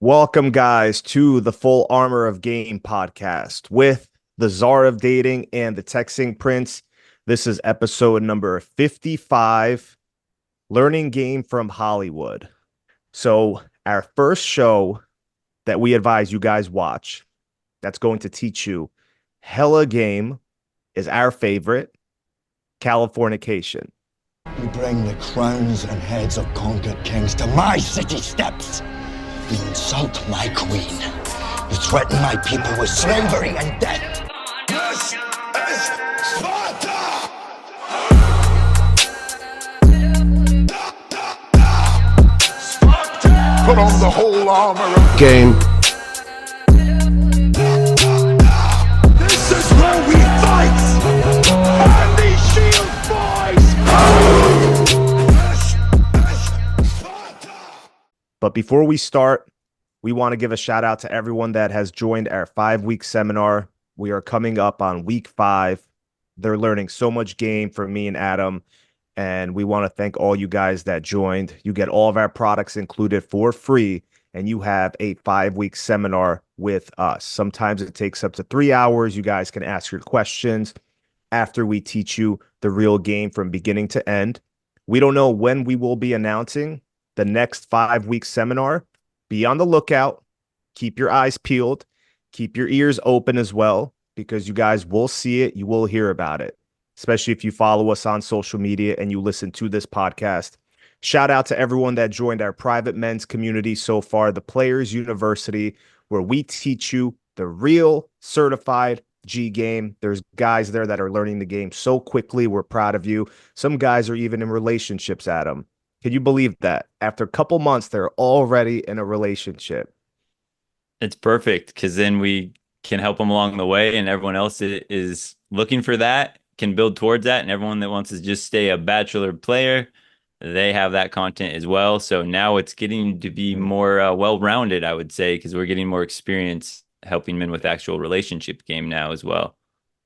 Welcome, guys, to the Full Armor of Game podcast with the Czar of Dating and the Texting Prince. This is episode number 55, Learning Game from Hollywood. So our first show that we advise you guys watch, that's going to teach you hella game, is our favorite, Californication. You bring the crowns and heads of conquered kings to my city steps. You insult my queen. You threaten my people with slavery and death. This is Sparta! Put on the whole armor of game. This is where we fight! And these shield boys! But before we start, we want to give a shout out to everyone that has joined our 5-week seminar. We are coming up on week 5. They're learning so much game from me and Adam, and we want to thank all you guys that joined. You get all of our products included for free, and you have a 5-week seminar with us. Sometimes it takes up to 3 hours. You guys can ask your questions after we teach you the real game from beginning to end. We don't know when we will be announcing the next 5-week seminar. Be on the lookout. Keep your eyes peeled. Keep your ears open as well, because you guys will see it. You will hear about it, especially if you follow us on social media and you listen to this podcast. Shout out to everyone that joined our private men's community so far, the Players University, where we teach you the real certified G game. There's guys there that are learning the game so quickly. We're proud of you. Some guys are even in relationships, Adam. Can you believe that? After a couple months, they're already in a relationship. It's perfect, because then we can help them along the way, and everyone else is looking for that, can build towards that, and everyone that wants to just stay a bachelor player, they have that content as well. So now it's getting to be more well-rounded, I would say, because we're getting more experience helping men with actual relationship game now as well.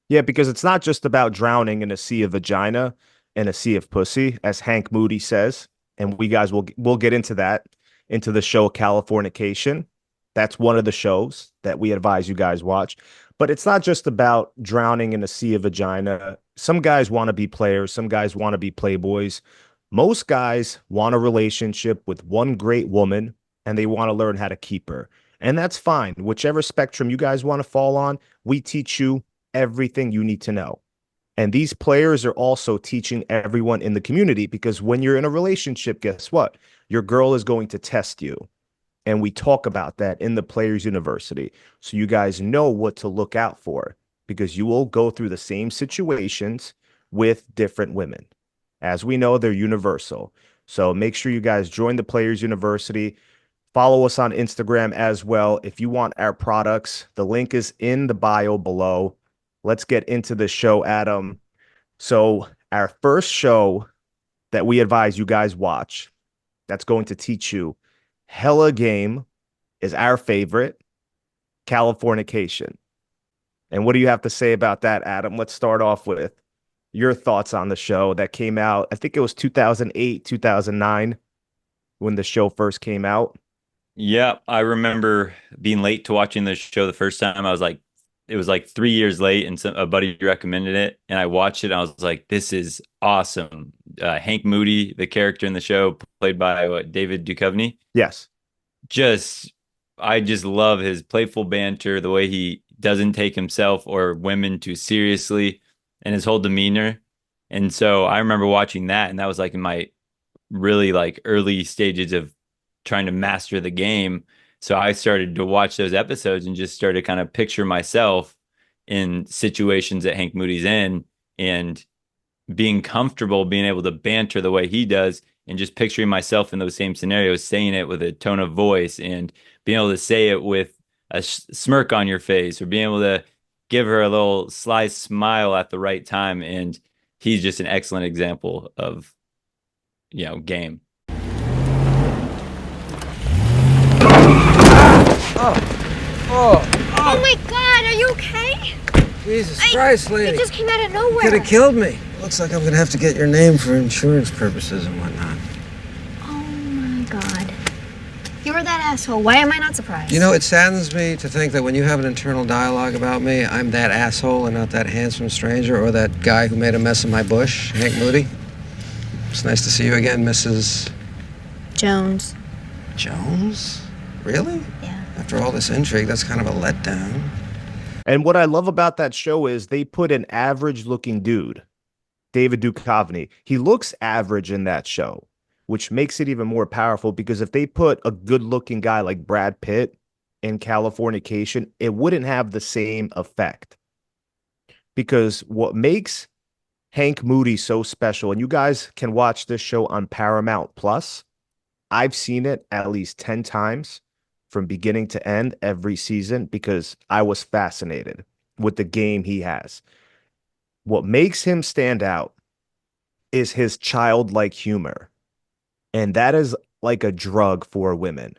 Yeah, because it's not just about drowning in a sea of vagina and a sea of pussy, as Hank Moody says. And we guys will get into that, into the show Californication. That's one of the shows that we advise you guys watch. But it's not just about drowning in a sea of vagina. Some guys want to be players. Some guys want to be playboys. Most guys want a relationship with one great woman, and they want to learn how to keep her. And that's fine. Whichever spectrum you guys want to fall on, we teach you everything you need to know. And these players are also teaching everyone in the community, because when you're in a relationship, guess what? Your girl is going to test you. And we talk about that in the Players University. So you guys know what to look out for, because you will go through the same situations with different women. As we know, they're universal. So make sure you guys join the Players University. Follow us on Instagram as well. If you want our products, the link is in the bio below. Let's get into the show, Adam. So our first show that we advise you guys watch, that's going to teach you hella game, is our favorite, Californication. And what do you have to say about that, Adam? Let's start off with your thoughts on the show that came out. I think it was 2008, 2009 when the show first came out. Yeah, I remember being late to watching the show the first time. It was like 3 years late, and a buddy recommended it, and I watched it, and I was like, this is awesome. Hank Moody, the character in the show, played by David Duchovny. Yes. I just love his playful banter, the way he doesn't take himself or women too seriously, and his whole demeanor. And so I remember watching that, and that was like in my really like early stages of trying to master the game. So I started to watch those episodes and just started kind of picture myself in situations that Hank Moody's in, and being comfortable, being able to banter the way he does, and just picturing myself in those same scenarios, saying it with a tone of voice, and being able to say it with a smirk on your face, or being able to give her a little sly smile at the right time. And he's just an excellent example of, game. Oh my God, are you okay? Jesus Christ, lady. It just came out of nowhere. Could have killed me. Looks like I'm gonna have to get your name for insurance purposes and whatnot. Oh my God. You're that asshole. Why am I not surprised? You know, it saddens me to think that when you have an internal dialogue about me, I'm that asshole and not that handsome stranger or that guy who made a mess of my bush, Hank Moody. It's nice to see you again, Mrs. Jones. Jones? Really? Yeah. After all this intrigue, that's kind of a letdown. And what I love about that show is they put an average looking dude, David Duchovny. He looks average in that show, which makes it even more powerful because if they put a good looking guy like Brad Pitt in Californication, it wouldn't have the same effect. Because what makes Hank Moody so special, and you guys can watch this show on Paramount Plus. I've seen it at least 10 times from beginning to end every season because I was fascinated with the game he has. What makes him stand out is his childlike humor. And that is like a drug for women.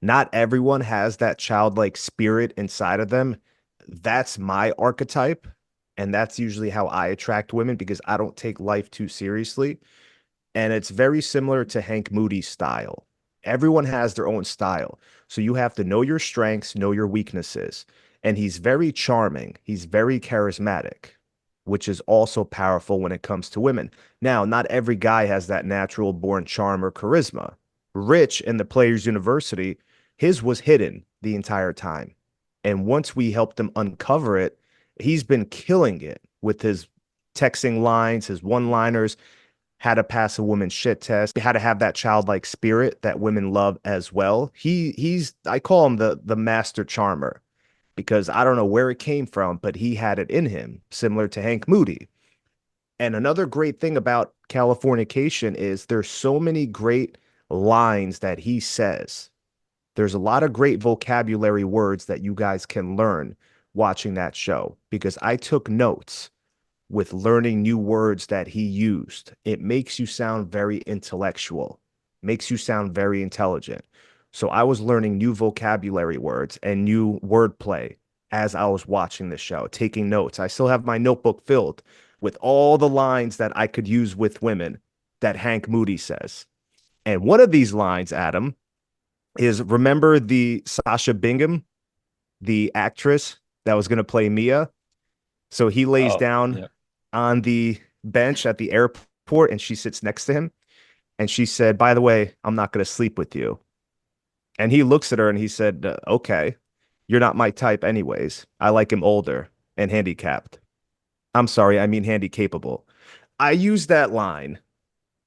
Not everyone has that childlike spirit inside of them. That's my archetype. And that's usually how I attract women because I don't take life too seriously. And it's very similar to Hank Moody's style. Everyone has their own style. So you have to know your strengths, know your weaknesses. And he's very charming. He's very charismatic, which is also powerful when it comes to women. Now, not every guy has that natural born charm or charisma. Rich in the Players University, his was hidden the entire time. And once we helped him uncover it, he's been killing it with his texting lines, his one-liners, how to pass a woman's shit test, how to have that childlike spirit that women love as well. He's I call him the master charmer because I don't know where it came from, but he had it in him, similar to Hank Moody. And another great thing about Californication is there's so many great lines that he says. There's a lot of great vocabulary words that you guys can learn watching that show because I took notes with learning new words that he used. It makes you sound very intellectual, makes you sound very intelligent. So I was learning new vocabulary words and new wordplay as I was watching the show, taking notes. I still have my notebook filled with all the lines that I could use with women that Hank Moody says. And one of these lines, Adam, is remember the Sasha Bingham, the actress that was going to play Mia? So he lays down on the bench at the airport and she sits next to him. And she said, by the way, I'm not going to sleep with you. And he looks at her and he said, okay, you're not my type anyways. I like him older and handicapped. I'm sorry, I mean handy-capable. I use that line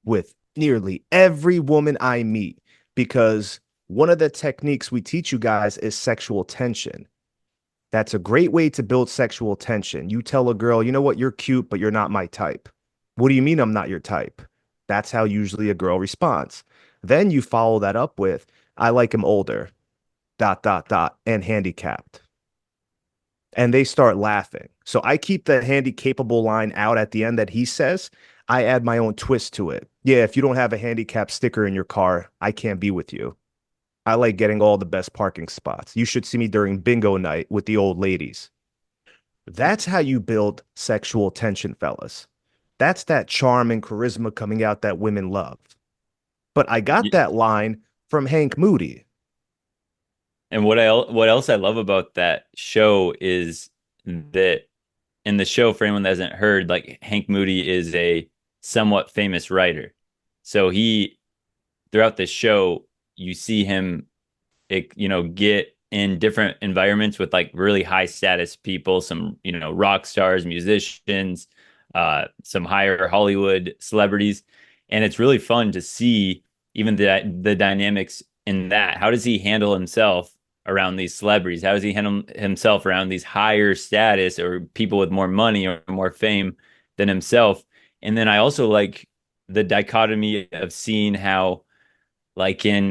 with nearly every woman I meet because one of the techniques we teach you guys is sexual tension. That's a great way to build sexual tension. You tell a girl, you know what, you're cute, but you're not my type. What do you mean I'm not your type? That's how usually a girl responds. Then you follow that up with, I like him older, ... and handicapped. And they start laughing. So I keep the handy-capable line out at the end that he says. I add my own twist to it. Yeah, if you don't have a handicap sticker in your car, I can't be with you. I like getting all the best parking spots. You should see me during bingo night with the old ladies. That's how you build sexual tension, fellas. That's that charm and charisma coming out that women love. But I got that line from Hank Moody. And what else I love about that show is that in the show, for anyone that hasn't heard, like Hank Moody is a somewhat famous writer. So he, throughout the show, you see him, get in different environments with like really high status people, some, rock stars, musicians, some higher Hollywood celebrities. And it's really fun to see even the dynamics in that. How does he handle himself around these celebrities? How does he handle himself around these higher status or people with more money or more fame than himself? And then I also like the dichotomy of seeing how, like in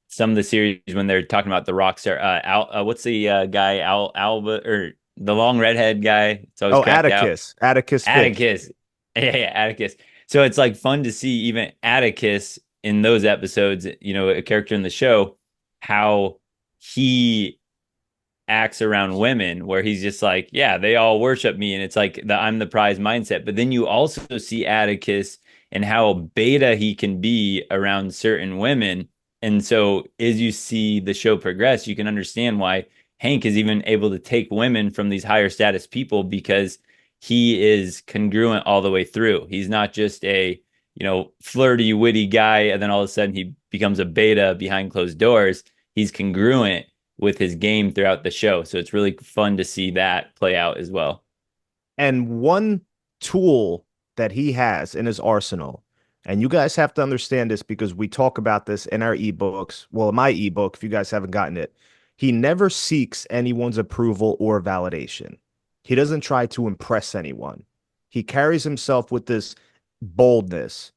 some of the series when they're talking about the rock star, what's the guy, Alba, or the long redhead guy? Atticus. Atticus Finch. Atticus. Yeah, Atticus. So it's like fun to see even Atticus in those episodes, a character in the show, how he acts around women where he's just like, yeah, they all worship me. And it's like I'm the prize mindset. But then you also see Atticus and how beta he can be around certain women And so as you see the show progress, you can understand why Hank is even able to take women from these higher status people, because he is congruent all the way through. He's not just a, flirty, witty guy, and then all of a sudden he becomes a beta behind closed doors. He's congruent with his game throughout the show. So it's really fun to see that play out as well. And one tool that he has in his arsenal, and you guys have to understand this because we talk about this in our ebooks. Well, in my ebook, if you guys haven't gotten it, he never seeks anyone's approval or validation. He doesn't try to impress anyone. He carries himself with this boldness.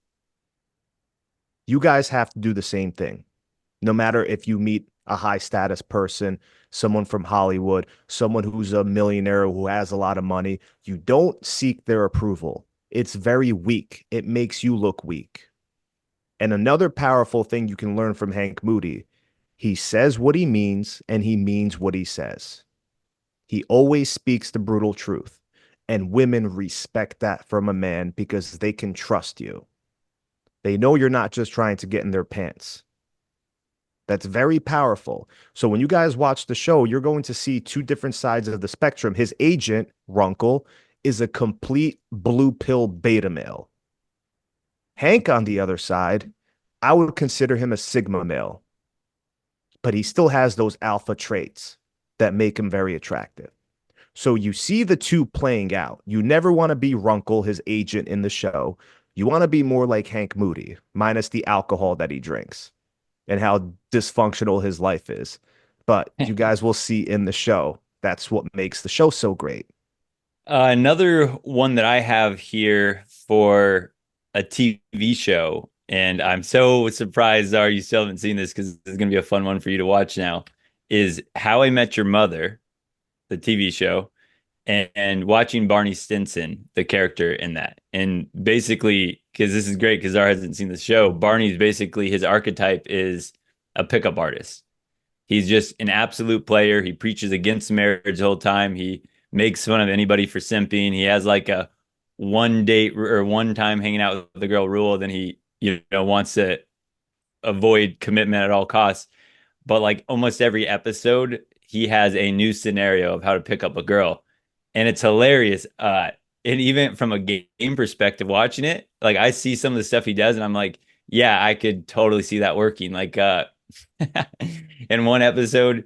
You guys have to do the same thing. No matter if you meet a high status person, someone from Hollywood, someone who's a millionaire who has a lot of money, you don't seek their approval. It's very weak. It makes you look weak. And another powerful thing you can learn from Hank Moody, he says what he means and he means what he says. He always speaks the brutal truth. And women respect that from a man because they can trust you. They know you're not just trying to get in their pants. That's very powerful. So when you guys watch the show, you're going to see two different sides of the spectrum. His agent, Runkle, is a complete blue pill beta male. Hank, on the other side, I would consider him a sigma male. But he still has those alpha traits that make him very attractive. So you see the two playing out. You never want to be Runkle, his agent in the show. You want to be more like Hank Moody, minus the alcohol that he drinks and how dysfunctional his life is. But you guys will see in the show, that's what makes the show so great. Another one that I have here for a TV show, and I'm so surprised, Zara, you still haven't seen this because it's going to be a fun one for you to watch now, is How I Met Your Mother, the TV show, and watching Barney Stinson, the character in that. And basically, because this is great because Zara hasn't seen the show, Barney's basically, his archetype is a pickup artist. He's just an absolute player. He preaches against marriage the whole time. He makes fun of anybody for simping. He has like a one date or one time hanging out with the girl rule. Then he, wants to avoid commitment at all costs. But like almost every episode, he has a new scenario of how to pick up a girl. And it's hilarious. And even from a game perspective, watching it, like I see some of the stuff he does and I'm like, yeah, I could totally see that working. Like in one episode,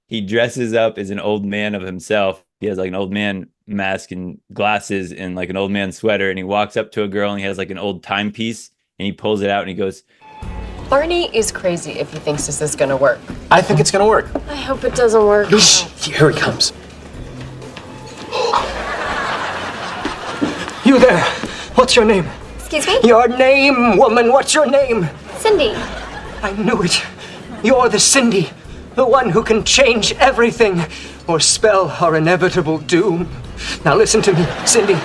he dresses up as an old man of himself. He has like an old man mask and glasses and like an old man sweater. And he walks up to a girl and he has like an old timepiece and he pulls it out and he goes, Barney is crazy if he thinks this is gonna work. I think it's gonna work. I hope it doesn't work. Shh, here he comes. You there, what's your name? Excuse me? Your name, woman, what's your name? Cindy. I knew it. You're the Cindy, the one who can change everything or spell our inevitable doom. Now listen to me, Cindy.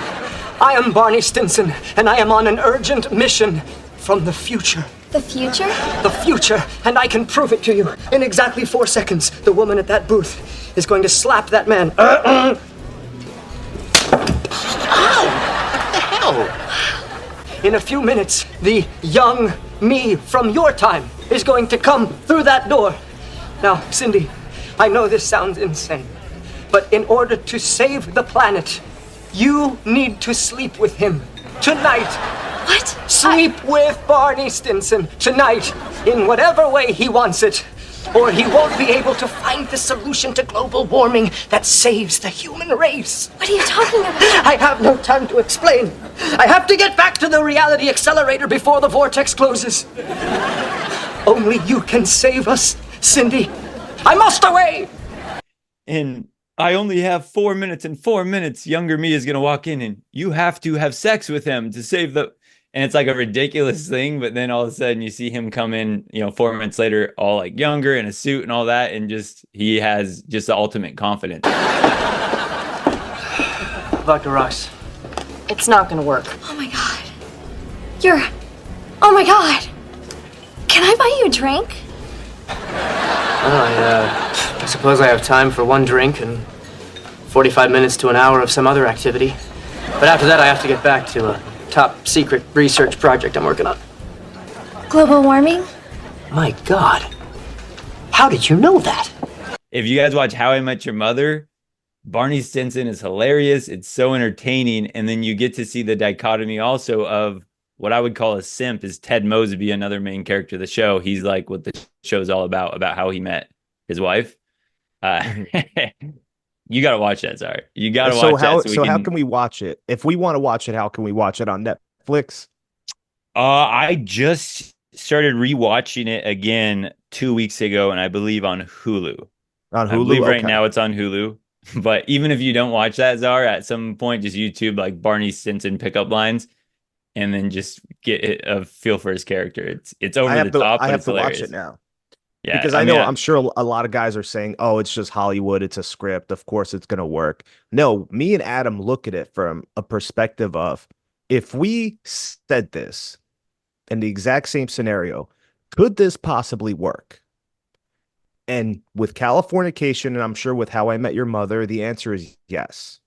I am Barney Stinson, and I am on an urgent mission from the future. The future? The future, and I can prove it to you. In exactly 4 seconds, the woman at that booth is going to slap that man. Ow! What the hell? In a few minutes, the young me from your time is going to come through that door. Now, Cindy, I know this sounds insane, but in order to save the planet, you need to sleep with him tonight. What? Sleep with Barney Stinson tonight, in whatever way he wants it, or he won't be able to find the solution to global warming that saves the human race. What are you talking about? I have no time to explain. I have to get back to the reality accelerator before the vortex closes. Only you can save us, Cindy. I must away! and I only have 4 minutes. In 4 minutes, younger me is going to walk in and you have to have sex with him to save the... And it's like a ridiculous thing, but then all of a sudden you see him come in, 4 minutes later, all like younger in a suit and all that. And just, he has just the ultimate confidence. Dr. Ross. It's not gonna work. Oh my god. Oh my god. Can I buy you a drink? Well, I suppose I have time for one drink and 45 minutes to an hour of some other activity. But after that, I have to get back to a top secret research project I'm working on. Global warming? My God. How did you know that? If you guys watch How I Met Your Mother, Barney Stinson is hilarious. It's so entertaining. And then you get to see the dichotomy also of what I would call a simp is Ted Mosby, another main character of the show. He's like what the show's all about how he met his wife. You got to watch that. Sorry. You got to watch that. How can we watch it? If we want to watch it, how can we watch it on Netflix? I just started rewatching it again 2 weeks ago, and I believe on Hulu. On Hulu? I believe right now it's on Hulu. But even if you don't watch that, Czar, at some point just YouTube like Barney Stinson pickup lines, and then just get a feel for his character. It's over the top. I but have it's to hilarious. watch it now. Yeah, Because I'm sure a lot of guys are saying, "Oh, it's just Hollywood. It's a script. Of course, it's gonna work." No, me and Adam look at it from a perspective of if we said this in the exact same scenario, could this possibly work? And with Californication, and I'm sure with How I Met Your Mother, the answer is yes.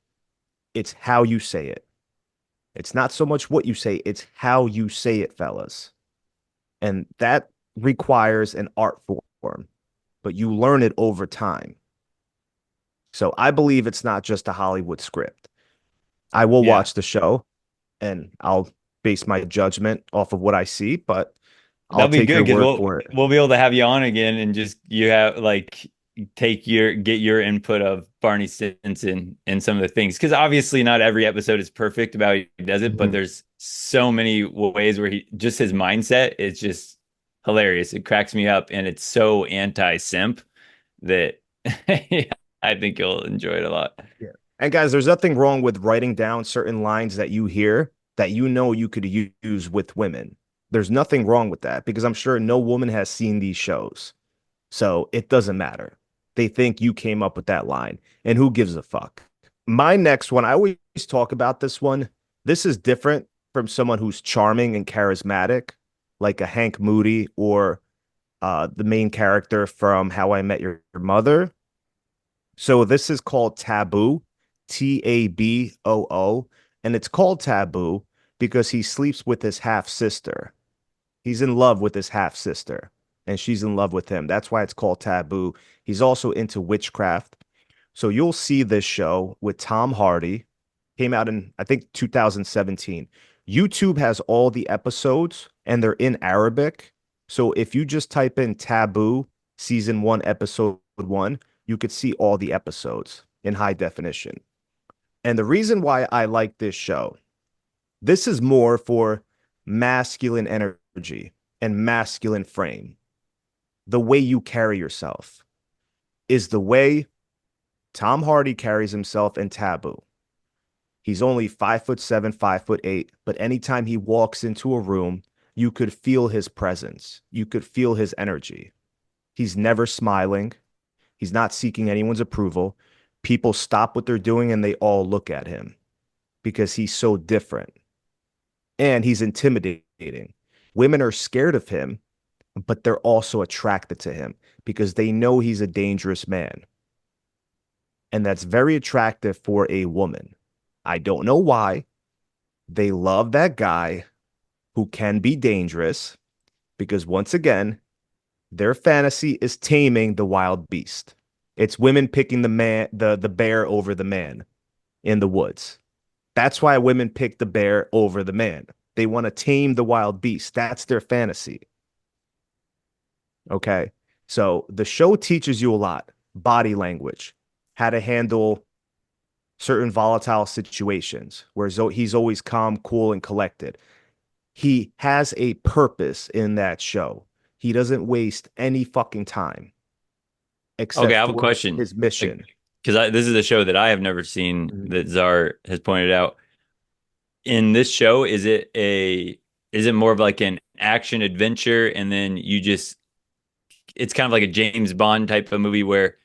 It's how you say it. It's not so much what you say, it's how you say it, fellas. And that requires an art form, but you learn it over time. So I believe it's not just a Hollywood script. I will watch the show and I'll base my judgment off of what I see, but I'll take your word for it. We'll be able to have you on again and just get your input of Barney Stinson and some of the things, because obviously not every episode is perfect about how he does it, but there's so many ways where his mindset is just hilarious. It cracks me up, and it's so anti-simp that I think you'll enjoy it a lot. Yeah. And guys, there's nothing wrong with writing down certain lines that you hear that you could use with women. There's nothing wrong with that, because I'm sure no woman has seen these shows. So it doesn't matter. They think you came up with that line, and who gives a fuck? My next one, I always talk about this one. This is different from someone who's charming and charismatic, like a Hank Moody or the main character from How I Met Your Mother. So this is called Taboo, Taboo, and it's called Taboo because he sleeps with his half-sister. He's in love with his half-sister, and she's in love with him. That's why it's called Taboo. He's also into witchcraft. So you'll see this show with Tom Hardy. Came out in, I think, 2017. YouTube has all the episodes, and they're in Arabic. So if you just type in Taboo Season 1, Episode 1, you could see all the episodes in high definition. And the reason why I like this show, this is more for masculine energy and masculine frame. The way you carry yourself is the way Tom Hardy carries himself in Taboo. He's only 5'7", 5'8", but anytime he walks into a room, you could feel his presence. You could feel his energy. He's never smiling. He's not seeking anyone's approval. People stop what they're doing and they all look at him because he's so different. And he's intimidating. Women are scared of him, but they're also attracted to him because they know he's a dangerous man. And that's very attractive for a woman. I don't know why. They love that guy who can be dangerous because, once again, their fantasy is taming the wild beast. It's women picking the bear over the man in the woods. That's why women pick the bear over the man. They want to tame the wild beast. That's their fantasy. Okay. So the show teaches you a lot. Body language, how to handle certain volatile situations, where he's always calm, cool, and collected. He has a purpose in that show. He doesn't waste any fucking time. Except okay, I have a question. His mission. Because this is a show that I have never seen that Czar has pointed out. In this show, is it more of like an action adventure, and then it's kind of like a James Bond type of movie where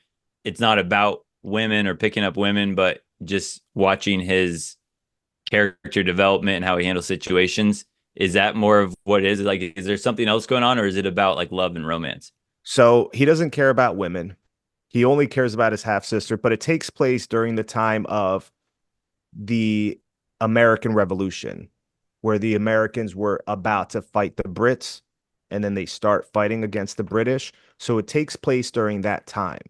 it's not about women or picking up women, but just watching his character development and how he handles situations? Is that more of what it is? Like, is there something else going on, or is it about like love and romance? So he doesn't care about women. He only cares about his half-sister, but it takes place during the time of the American Revolution, where the Americans were about to fight the Brits. and then they start fighting against the British. So it takes place during that time.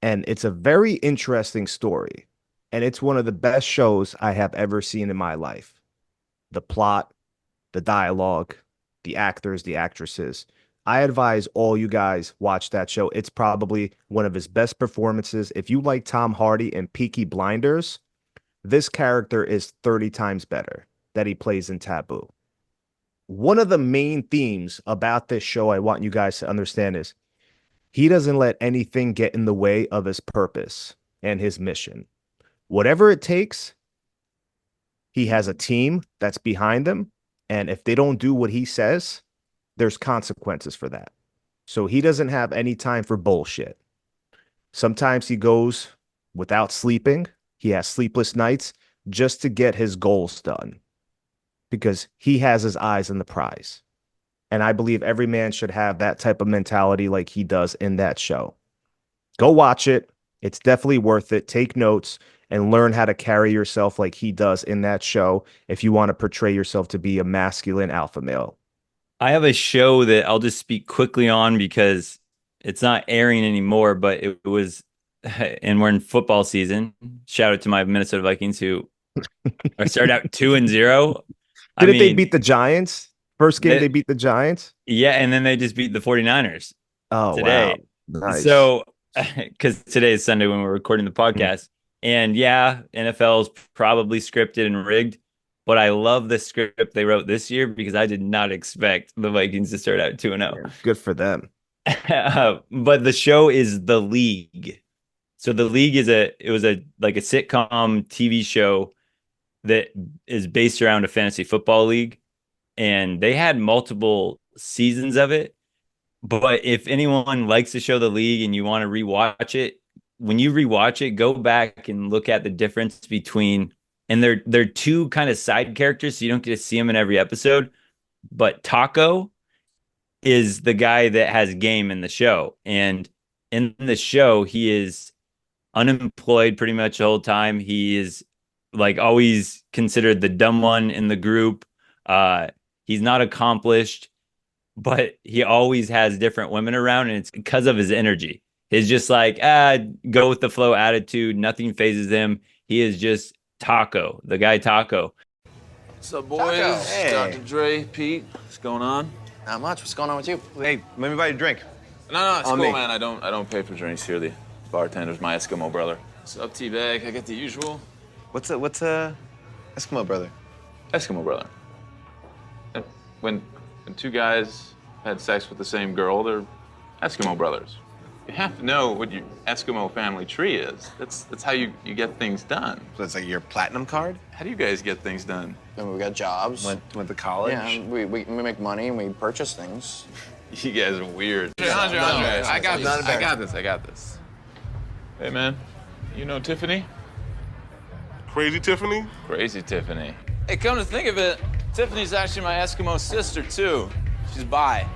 And it's a very interesting story. And it's one of the best shows I have ever seen in my life. The plot, the dialogue, the actors, the actresses. I advise all you guys watch that show. It's probably one of his best performances. If you like Tom Hardy and Peaky Blinders, this character is 30 times better that he plays in Taboo. One of the main themes about this show I want you guys to understand is he doesn't let anything get in the way of his purpose and his mission. Whatever it takes, he has a team that's behind him. And if they don't do what he says, there's consequences for that. So he doesn't have any time for bullshit. Sometimes he goes without sleeping. He has sleepless nights just to get his goals done because he has his eyes on the prize. And I believe every man should have that type of mentality like he does in that show. Go watch it. It's definitely worth it. Take notes and learn how to carry yourself like he does in that show if you want to portray yourself to be a masculine alpha male. I have a show that I'll just speak quickly on because it's not airing anymore, but it was, and we're in football season. Shout out to my Minnesota Vikings who started out 2-0. Didn't they beat the Giants? First game they beat the Giants? Yeah, and then they just beat the 49ers today. Wow. Nice. So, because today is Sunday when we're recording the podcast. And yeah, NFL is probably scripted and rigged, but I love the script they wrote this year because I did not expect the Vikings to start out 2-0. Yeah, good for them. But the show is The League. So The League is a sitcom TV show that is based around a fantasy football league. And they had multiple seasons of it. But if anyone likes the show The League and you want to rewatch it, when you rewatch it, go back and look at the difference between, and they're two kind of side characters, so you don't get to see them in every episode. But Taco is the guy that has game in the show. And in the show, he is unemployed pretty much the whole time. He is like always considered the dumb one in the group. He's not accomplished, but he always has different women around, and it's because of his energy. He's just like, go with the flow attitude. Nothing phases him. He is just Taco, the guy Taco. What's up, boys? Hey. Dr. Dre, Pete, what's going on? Not much. What's going on with you? Hey, let me buy you a drink. No, it's On cool, me. man. I don't pay for drinks here. The bartender's my Eskimo brother. What's up, T-Bag? I get the usual. What's a Eskimo brother? Eskimo brother. When two guys had sex with the same girl, they're Eskimo brothers. You have to know what your Eskimo family tree is. That's how you get things done. So it's like your platinum card? How do you guys get things done? Then we got jobs. Went to college? Yeah, we make money and we purchase things. You guys are weird. Andre, I got not this. I got this. Hey, man. You know Tiffany? Crazy Tiffany? Crazy Tiffany. Hey, come to think of it, Tiffany's actually my Eskimo sister, too. She's bi.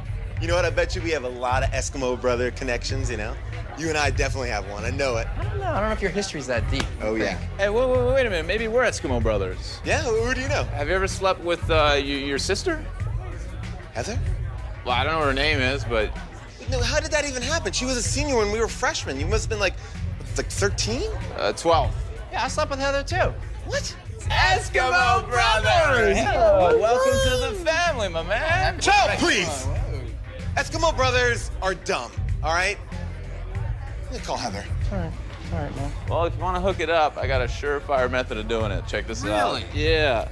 You know what? I bet you we have a lot of Eskimo brother connections, you know? You and I definitely have one. I know it. I don't know if your history's that deep. Oh, yeah. Hey, wait a minute. Maybe we're Eskimo brothers. Yeah? Who do you know? Have you ever slept with your sister? Heather? Well, I don't know what her name is, but... No, how did that even happen? She was a senior when we were freshmen. You must have been like 13? 12. Yeah, I slept with Heather too. What? Eskimo brothers! Yeah. Welcome to the family, my man. Child, please! Eskimo brothers are dumb, all right? Let me call Heather. All right, man. Well, if you want to hook it up, I got a surefire method of doing it. Check this out. Really? Yeah.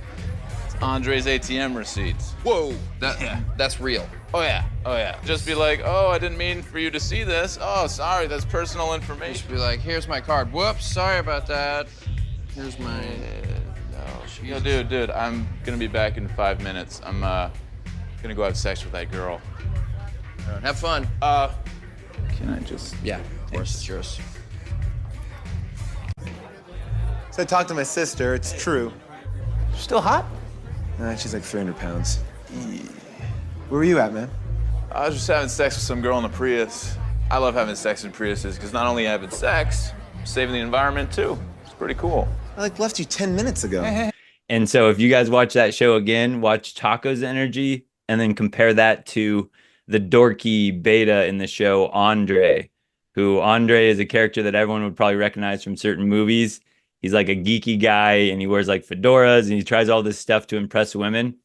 It's Andre's ATM receipts. Whoa, that's real. Oh, yeah. Just be like, oh, I didn't mean for you to see this. Oh, sorry, that's personal Just information. be like, here's my card. Whoops, sorry about that. Here's my. Yo, dude, I'm gonna be back in 5 minutes. I'm gonna go have sex with that girl. Have fun. Can I just? Yeah, of course, it's yours. So I talked to my sister. It's true. Still hot? She's like 300 pounds. Where were you at, man? I was just having sex with some girl in a Prius. I love having sex in Priuses because not only having sex, I'm saving the environment too. It's pretty cool. I left you 10 minutes ago. And so if you guys watch that show again, watch Taco's energy and then compare that to the dorky beta in the show, Andre, who Andre is a character that everyone would probably recognize from certain movies. He's like a geeky guy, and he wears like fedoras, and he tries all this stuff to impress women.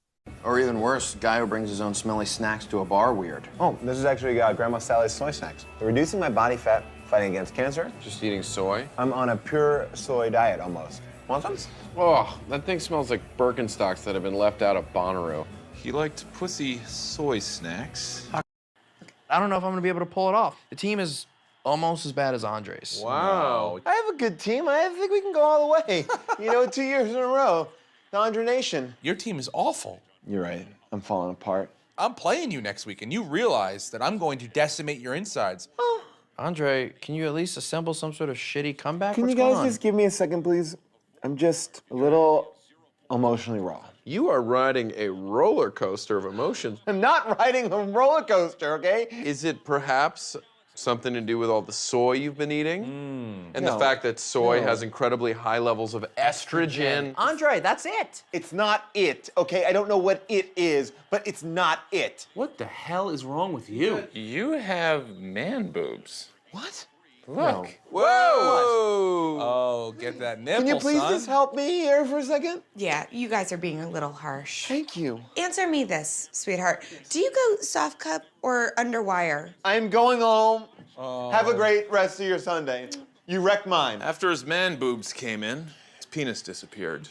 Or even worse, guy who brings his own smelly snacks to a bar weird. Oh, this is actually Grandma Sally's soy snacks. They're reducing my body fat, fighting against cancer. Just eating soy? I'm on a pure soy diet almost. Want some? Oh, that thing smells like Birkenstocks that have been left out of Bonnaroo. He liked pussy soy snacks. I don't know if I'm gonna be able to pull it off. The team is almost as bad as Andre's. Wow. I have a good team. I think we can go all the way. 2 years in a row. The Andre Nation. Your team is awful. You're right. I'm falling apart. I'm playing you next week, and you realize that I'm going to decimate your insides. Andre, can you at least assemble some sort of shitty comeback? Can you guys just give me a second, please? I'm just a little emotionally raw. You are riding a roller coaster of emotions. I'm not riding a roller coaster, okay? Is it perhaps something to do with all the soy you've been eating? And No. the fact that soy No. has incredibly high levels of estrogen? Andre, that's it. It's not it, okay? I don't know what it is, but it's not it. What the hell is wrong with you? You have man boobs. What? Look. Whoa! Oh, get that nipple, Can you please son. just help me here for a second? Yeah, you guys are being a little harsh. Thank you. Answer me this, sweetheart. Do you go soft cup or underwire? I'm going home. Have a great rest of your Sunday. You wrecked mine. After his man boobs came in, his penis disappeared.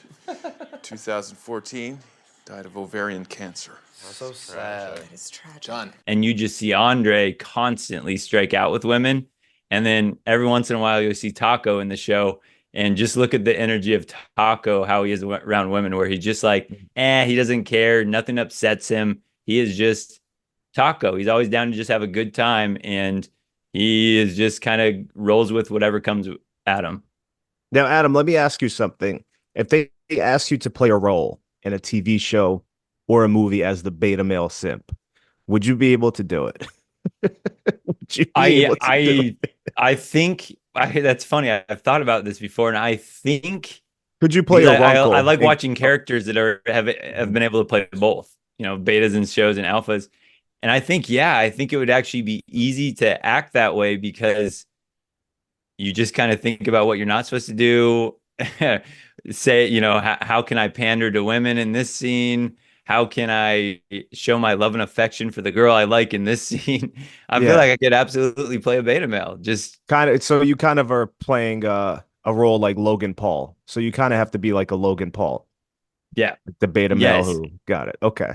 2014, died of ovarian cancer. So sad. That is tragic. Done. And you just see Andre constantly strike out with women. And then every once in a while, you'll see Taco in the show. And just look at the energy of Taco, how he is around women, where he's just like, he doesn't care. Nothing upsets him. He is just Taco. He's always down to just have a good time. And he is just kind of rolls with whatever comes at him. Now, Adam, let me ask you something. If they ask you to play a role in a TV show or a movie as the beta male simp, would you be able to do it? Would you be able to do it? I think that's funny. I've thought about this before, and I think Could you play a Runkle? I like watching characters that have been able to play both, betas and shows and alphas. And I think it would actually be easy to act that way because you just kind of think about what you're not supposed to do. Say, how can I pander to women in this scene? How can I show my love and affection for the girl I like in this scene? I feel like I could absolutely play a beta male. Just kind of. So you kind of are playing a role like Logan Paul. So you kind of have to be like a Logan Paul. Yeah. The beta male who got it. Okay.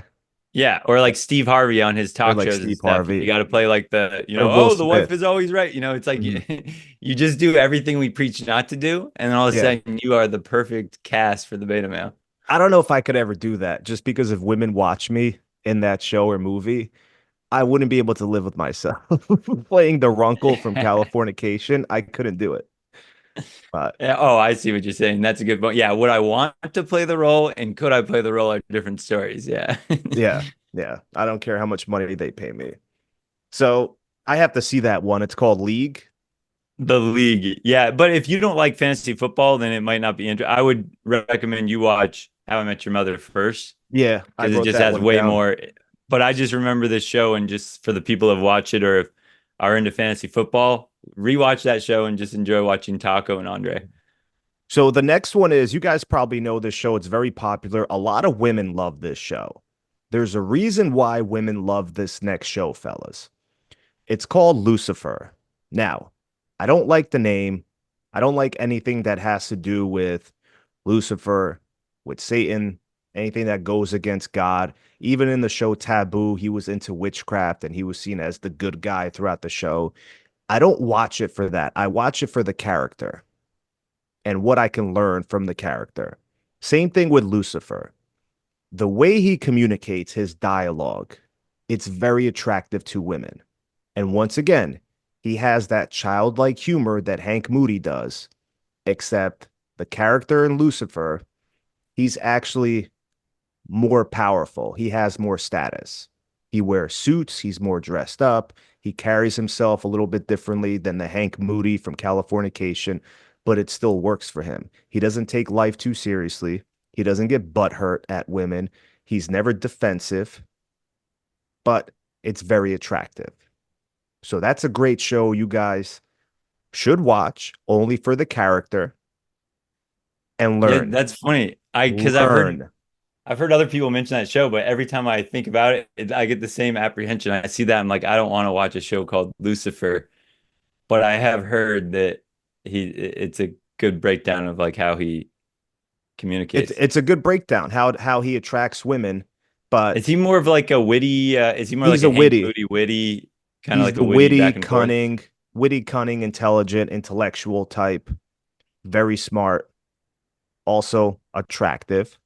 Yeah. Or like Steve Harvey on his talk like shows. Steve and stuff. Harvey. You got to play like the, the wife is always right. It's like you just do everything we preach not to do. And then all of a sudden you are the perfect cast for the beta male. I don't know if I could ever do that just because if women watch me in that show or movie, I wouldn't be able to live with myself. Playing the Runkle from Californication, I couldn't do it. But I see what you're saying. That's a good point. Yeah, would I want to play the role and could I play the role are different stories? Yeah. yeah. I don't care how much money they pay me. So I have to see that one. It's called League. The League. Yeah, but if you don't like fantasy football, then it might not be interesting. I would recommend you watch How I Met Your Mother first. Yeah, because it just has way more. But I just remember this show, and just for the people who have watched it or are into fantasy football, rewatch that show and just enjoy watching Taco and Andre. So the next one is, you guys probably know this show. It's very popular. A lot of women love this show. There's a reason why women love this next show, fellas. It's called Lucifer. Now, I don't like the name. I don't like anything that has to do with Lucifer, with Satan, anything that goes against God. Even in the show Taboo, he was into witchcraft and he was seen as the good guy throughout the show. I don't watch it for that. I watch it for the character and what I can learn from the character. Same thing with Lucifer. The way he communicates his dialogue, it's very attractive to women. And once again, he has that childlike humor that Hank Moody does, except the character in Lucifer, he's actually more powerful. He has more status. He wears suits. He's more dressed up. He carries himself a little bit differently than the Hank Moody from Californication, but it still works for him. He doesn't take life too seriously. He doesn't get butthurt at women. He's never defensive. but it's very attractive. So that's a great show you guys should watch only for the character and Yeah, learn. that's funny. Because Learn. I've heard other people mention that show, but every time I think about it, I get the same apprehension. I see that I'm like, I don't want to watch a show called Lucifer, but I have heard that it's a good breakdown of like how he communicates. It's a good breakdown how he attracts women, but Is he more of like a witty? Is he more he's like a a Hank witty. Moody, kind of He's like the a witty back and forth? witty, cunning, intelligent, intellectual type, very smart, also attractive.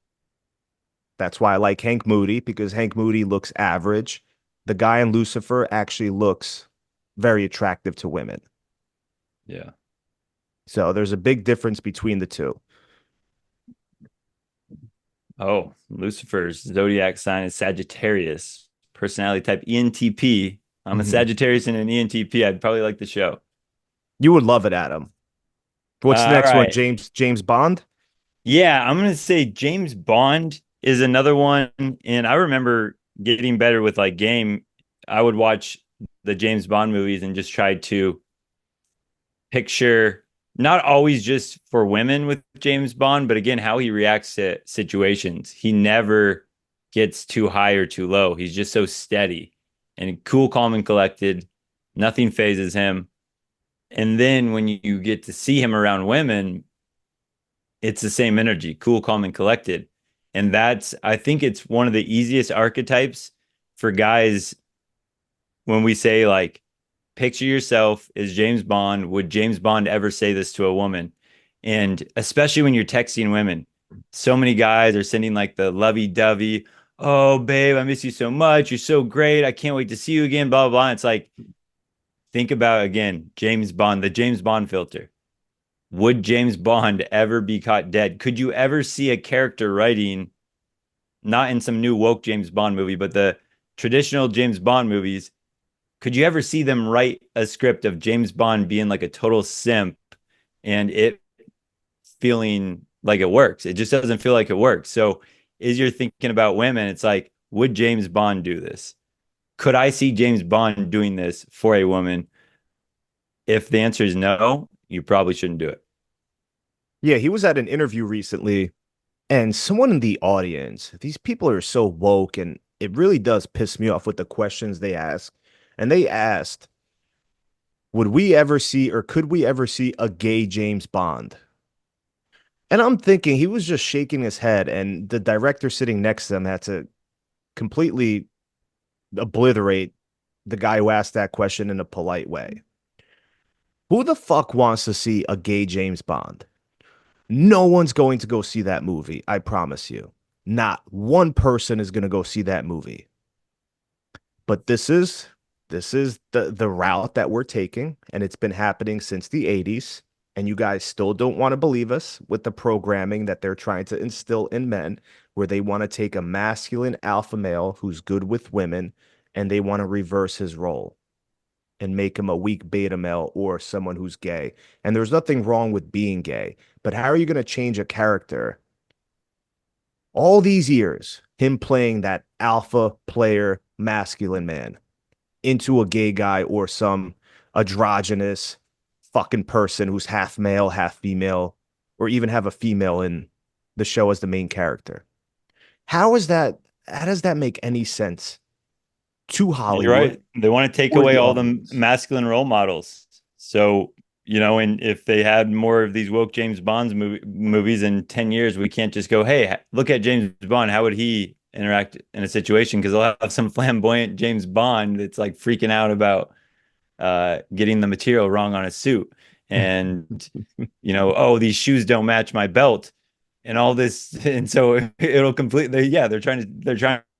That's why I like Hank Moody, because Hank Moody looks average. The guy in Lucifer actually looks very attractive to women. Yeah. So there's a big difference between the two. Oh, Lucifer's zodiac sign is Sagittarius. Personality type ENTP. I'm a Mhm. Sagittarius and an ENTP. I'd probably like the show. You would love it, Adam. What's the All next one? right. James Bond? Yeah, I'm gonna say James Bond is another one, and I remember getting better with like game. I would watch the James Bond movies and just try to picture not always just for women with James Bond, but again, how he reacts to situations. He never gets too high or too low. He's just so steady and cool, calm, and collected. Nothing phases him. And then when you get to see him around women, it's the same energy, cool, calm, and collected. And I think it's one of the easiest archetypes for guys when we say, like, picture yourself as James Bond. Would James Bond ever say this to a woman? And especially when you're texting women, so many guys are sending like the lovey-dovey, oh, babe, I miss you so much. You're so great. I can't wait to see you again, blah, blah, blah. It's like, think about, again, James Bond, the James Bond filter. Would James Bond ever be caught dead? Could you ever see a character writing, not in some new woke James Bond movie, but the traditional James Bond movies, could you ever see them write a script of James Bond being like a total simp and it feeling like it works? It just doesn't feel like it works. So as you're thinking about women, it's like, would James Bond do this? Could I see James Bond doing this for a woman? If the answer is no, you probably shouldn't do it. Yeah, he was at an interview recently, and someone in the audience, these people are so woke, and it really does piss me off with the questions they ask. And they asked, would we ever see, or could we ever see a gay James Bond? And I'm thinking he was just shaking his head, and the director sitting next to him had to completely obliterate the guy who asked that question in a polite way. Who the fuck wants to see a gay James Bond? No one's going to go see that movie, I promise you. Not one person is going to go see that movie. But this is the route that we're taking, and it's been happening since the 80s, and you guys still don't want to believe us with the programming that they're trying to instill in men, where they want to take a masculine alpha male who's good with women, and they want to reverse his role and make him a weak beta male or someone who's gay. And there's nothing wrong with being gay, but how are you going to change a character all these years, him playing that alpha player masculine man, into a gay guy or some androgynous fucking person who's half male, half female, or even have a female in the show as the main character? How does that make any sense to Hollywood? You're right. They want to take or away the all audience? the masculine role models. So, and if they had more of these woke James Bond's movies in 10 years, we can't just go, hey, look at James Bond. How would he interact in a situation? Because they'll have some flamboyant James Bond that's like freaking out about getting the material wrong on a suit. And, oh, these shoes don't match my belt and all this. And so it'll completely, they're trying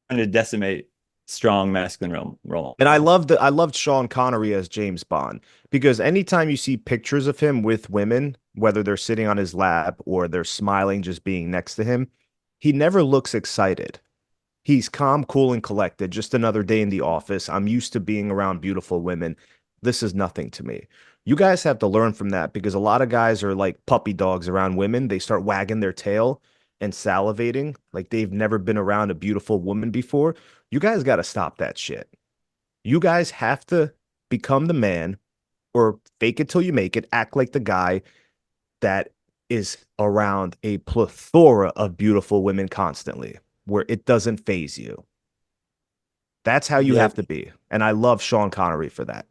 to decimate strong masculine role. And I loved Sean Connery as James Bond, because anytime you see pictures of him with women, whether they're sitting on his lap or they're smiling just being next to him, he never looks excited. He's calm, cool, and collected. Just another day in the office. I'm used to being around beautiful women. This is nothing to me. You guys have to learn from that, because a lot of guys are like puppy dogs around women. They start wagging their tail and salivating like they've never been around a beautiful woman before. You guys got to stop that shit. You guys have to become the man or fake it till you make it, act like the guy that is around a plethora of beautiful women constantly, where it doesn't phase you. That's how you have to be. And I love Sean Connery for that.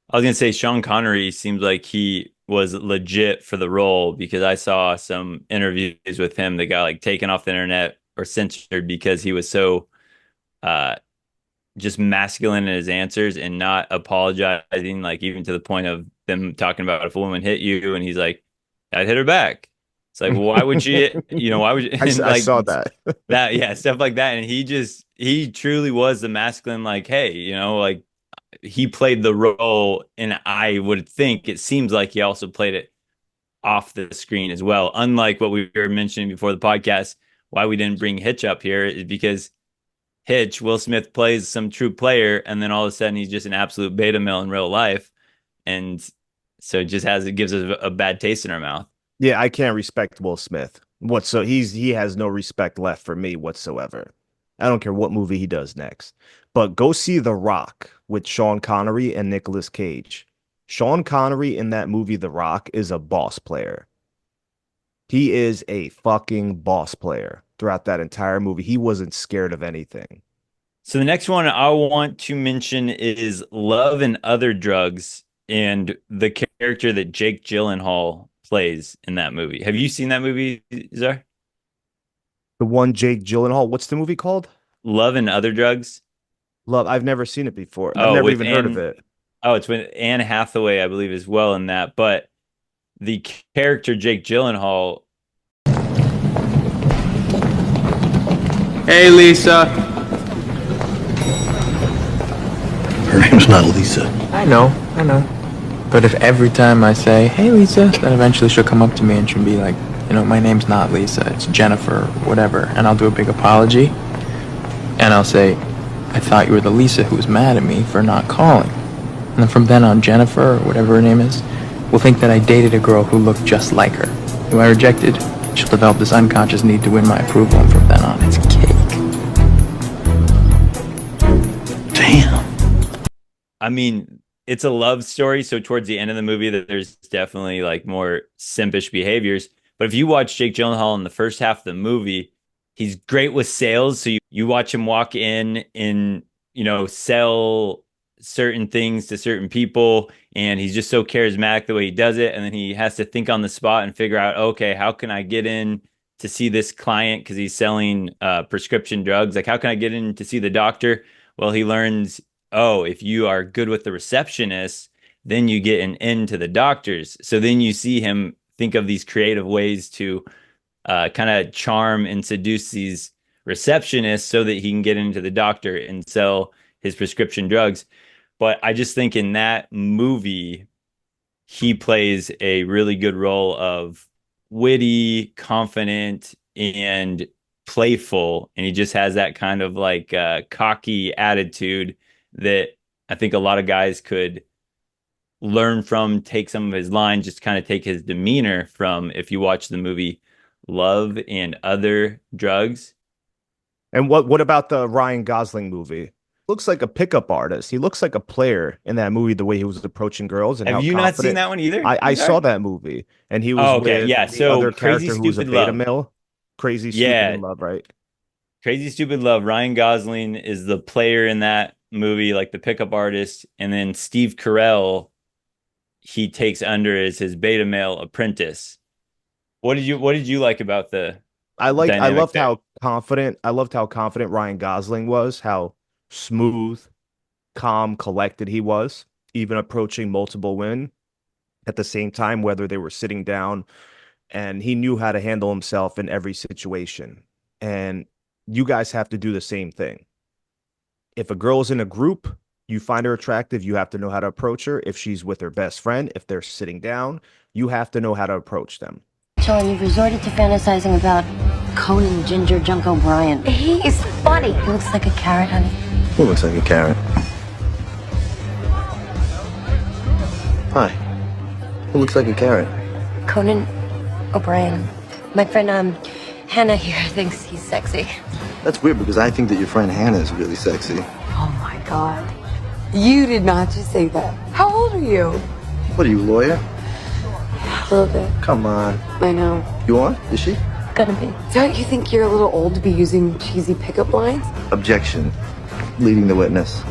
I was going to say Sean Connery seems like he was legit for the role, because I saw some interviews with him that got like taken off the internet or censored because he was so just masculine in his answers and not apologizing, like even to the point of them talking about if a woman hit you and he's like, I'd hit her back. It's like, well, why would you, why would you? I saw that. Yeah, stuff like that. And he truly was the masculine, like, hey, like he played the role. And I would think it seems like he also played it off the screen as well. Unlike what we were mentioning before the podcast, why we didn't bring Hitch up here is because Hitch, Will Smith plays some true player, and then all of a sudden he's just an absolute beta male in real life. And so it gives us a bad taste in our mouth. Yeah, I can't respect Will Smith. He has no respect left for me whatsoever. I don't care what movie he does next. But go see The Rock with Sean Connery and Nicolas Cage. Sean Connery in that movie The Rock is a boss player. He is a fucking boss player throughout that entire movie. He wasn't scared of anything. So the next one I want to mention is Love and Other Drugs, and the character that Jake Gyllenhaal plays in that movie. Have you seen that movie, Czar? The one Jake Gyllenhaal. What's the movie called? Love and Other Drugs. Love. I've never seen it before. I've never even heard of it. Oh, it's with Anne Hathaway, I believe, as well in that. But the character Jake Gyllenhaal. Hey, Lisa. Her name's not Lisa. I know. But if every time I say, hey, Lisa, then eventually she'll come up to me and she'll be like, my name's not Lisa, it's Jennifer, whatever. And I'll do a big apology. And I'll say, I thought you were the Lisa who was mad at me for not calling. And then from then on, Jennifer, or whatever her name is, will think that I dated a girl who looked just like her, who I rejected. She'll develop this unconscious need to win my approval, and from then on, it's cake. Damn. I mean, it's a love story, so towards the end of the movie, there's definitely like more simpish behaviors. But if you watch Jake Gyllenhaal in the first half of the movie, he's great with sales. So you watch him walk in and, sell certain things to certain people, and he's just so charismatic the way he does it. And then he has to think on the spot and figure out, okay, how can I get in to see this client? Because he's selling prescription drugs. Like, how can I get in to see the doctor? Well, he learns, if you are good with the receptionist, then you get an in to the doctors. So then you see him think of these creative ways to kind of charm and seduce these receptionists so that he can get into the doctor and sell his prescription drugs. But I just think in that movie, he plays a really good role of witty, confident, and playful. And he just has that kind of like cocky attitude that I think a lot of guys could learn from, take some of his lines, just kind of take his demeanor from, if you watch the movie Love and Other Drugs. And what about the Ryan Gosling movie? Looks like a pickup artist. He looks like a player in that movie, the way he was approaching girls. And have you not seen that one either? I saw that movie, and he was with the other character who was a beta male. Crazy Stupid Love, right? Crazy Stupid Love. Ryan Gosling is the player in that movie, like the pickup artist, and then Steve Carell he takes under as his beta male apprentice. What did you like about the? I loved how confident Ryan Gosling was, how smooth, calm, collected he was, even approaching multiple women at the same time, whether they were sitting down, and he knew how to handle himself in every situation. And you guys have to do the same thing. If a girl's in a group, you find her attractive, you have to know how to approach her. If she's with her best friend, if they're sitting down, you have to know how to approach them. John, you've resorted to fantasizing about Conan Ginger Junk O'Brien. He is funny. He looks like a carrot, honey. Who looks like a carrot? Hi. Who looks like a carrot? Conan O'Brien. My friend, Hannah here thinks he's sexy. That's weird because I think that your friend Hannah is really sexy. Oh my God. You did not just say that. How old are you? What are you, lawyer? A little bit. Come on. I know. You on? Is she? Gonna be. Don't you think you're a little old to be using cheesy pickup lines? Objection. Leading the witness.